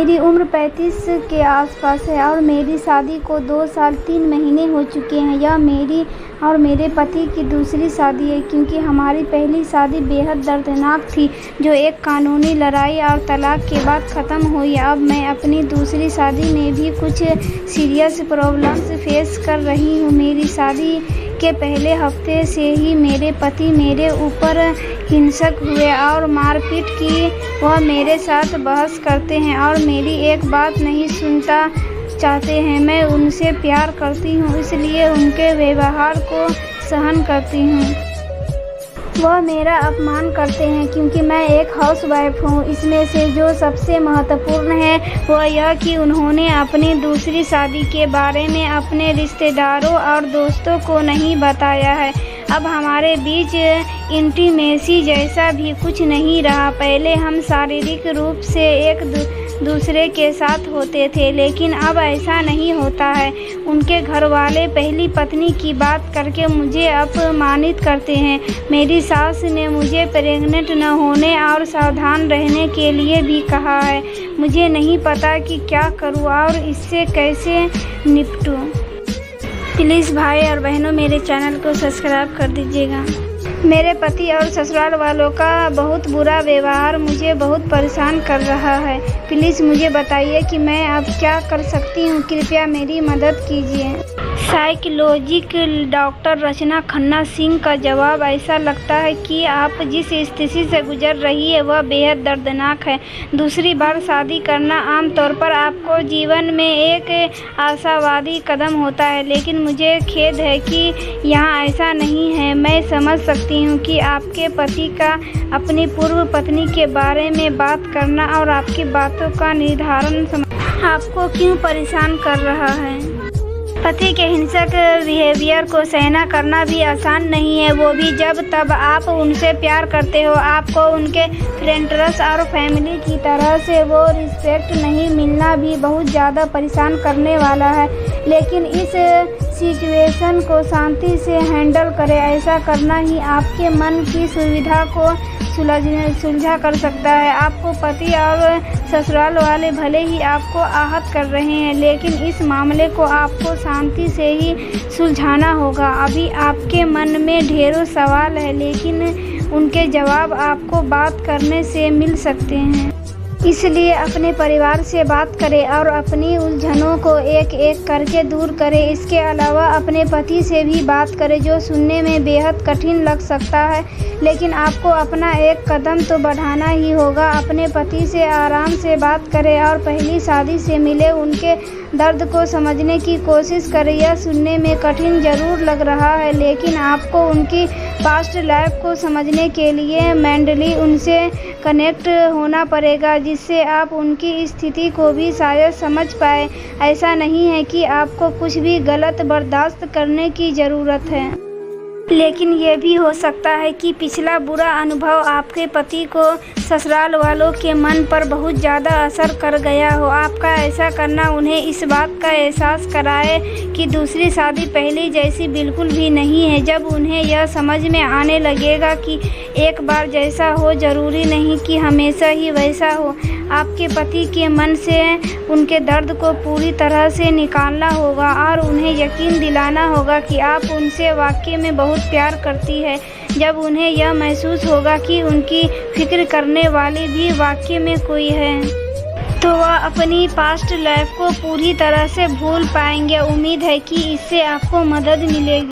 मेरी उम्र 35 के आसपास है और मेरी शादी को 2 साल 3 महीने हो चुके हैं। यह मेरी और मेरे पति की दूसरी शादी है, क्योंकि हमारी पहली शादी बेहद दर्दनाक थी, जो एक कानूनी लड़ाई और तलाक के बाद ख़त्म हुई। अब मैं अपनी दूसरी शादी में भी कुछ सीरियस प्रॉब्लम्स फेस कर रही हूँ। मेरी शादी के पहले हफ्ते से ही मेरे पति मेरे ऊपर हिंसक हुए और मारपीट की। वह मेरे साथ बहस करते हैं और मेरी एक बात नहीं सुनना चाहते हैं। मैं उनसे प्यार करती हूँ, इसलिए उनके व्यवहार को सहन करती हूँ। वह मेरा अपमान करते हैं क्योंकि मैं एक हाउसवाइफ हूँ। इसमें से जो सबसे महत्वपूर्ण है वह यह कि उन्होंने अपनी दूसरी शादी के बारे में अपने रिश्तेदारों और दोस्तों को नहीं बताया है। अब हमारे बीच इंटीमेसी जैसा भी कुछ नहीं रहा। पहले हम शारीरिक रूप से एक दूसरे के साथ होते थे, लेकिन अब ऐसा नहीं होता है। उनके घर वाले पहली पत्नी की बात करके मुझे अपमानित करते हैं। मेरी सास ने मुझे प्रेग्नेंट न होने और सावधान रहने के लिए भी कहा है। मुझे नहीं पता कि क्या करूं और इससे कैसे निपटूं। प्लीज़ भाई और बहनों, मेरे चैनल को सब्सक्राइब कर दीजिएगा। मेरे पति और ससुराल वालों का बहुत बुरा व्यवहार मुझे बहुत परेशान कर रहा है। प्लीज़ मुझे बताइए कि मैं अब क्या कर सकती हूँ। कृपया मेरी मदद कीजिए। साइकोलॉजिकल डॉक्टर रचना खन्ना सिंह का जवाब, ऐसा लगता है कि आप जिस स्थिति से गुजर रही है वह बेहद दर्दनाक है। दूसरी बार शादी करना आमतौर पर आपको जीवन में एक आशावादी कदम होता है, लेकिन मुझे खेद है कि यहाँ ऐसा नहीं है। मैं समझ सकती हूँ कि आपके पति का अपनी पूर्व पत्नी के बारे में बात करना और आपकी बातों का निर्धारण आपको क्यों परेशान कर रहा है। पति के हिंसक बिहेवियर को सहना करना भी आसान नहीं है, वो भी जब तब आप उनसे प्यार करते हो। आपको उनके फ्रेंड्स और फैमिली की तरह से वो रिस्पेक्ट नहीं मिलना भी बहुत ज़्यादा परेशान करने वाला है। लेकिन इस सिचुएशन को शांति से हैंडल करें। ऐसा करना ही आपके मन की सुविधा को सुलझा कर सकता है। आपको पति और ससुराल वाले भले ही आपको आहत कर रहे हैं, लेकिन इस मामले को आपको शांति से ही सुलझाना होगा। अभी आपके मन में ढेरों सवाल है, लेकिन उनके जवाब आपको बात करने से मिल सकते हैं। इसलिए अपने परिवार से बात करें और अपनी उलझनों को एक एक करके दूर करें। इसके अलावा अपने पति से भी बात करें, जो सुनने में बेहद कठिन लग सकता है, लेकिन आपको अपना एक कदम तो बढ़ाना ही होगा। अपने पति से आराम से बात करें और पहली शादी से मिले उनके दर्द को समझने की कोशिश करें। यह सुनने में कठिन ज़रूर लग रहा है, लेकिन आपको उनकी पास्ट लाइफ को समझने के लिए मेंटली उनसे कनेक्ट होना पड़ेगा, जिससे आप उनकी स्थिति को भी शायद समझ पाए। ऐसा नहीं है कि आपको कुछ भी गलत बर्दाश्त करने की ज़रूरत है, लेकिन ये भी हो सकता है कि पिछला बुरा अनुभव आपके पति को ससुराल वालों के मन पर बहुत ज़्यादा असर कर गया हो। आपका ऐसा करना उन्हें इस बात का एहसास कराए कि दूसरी शादी पहले जैसी बिल्कुल भी नहीं है। जब उन्हें यह समझ में आने लगेगा कि एक बार जैसा हो ज़रूरी नहीं कि हमेशा ही वैसा हो, आपके पति के मन से उनके दर्द को पूरी तरह से निकालना होगा और उन्हें यकीन दिलाना होगा कि आप उनसे वाकई में बहुत प्यार करती है। जब उन्हें यह महसूस होगा कि उनकी फिक्र करने वाली भी वाकई में कोई है, तो वह अपनी पास्ट लाइफ को पूरी तरह से भूल पाएंगे। उम्मीद है कि इससे आपको मदद मिलेगी।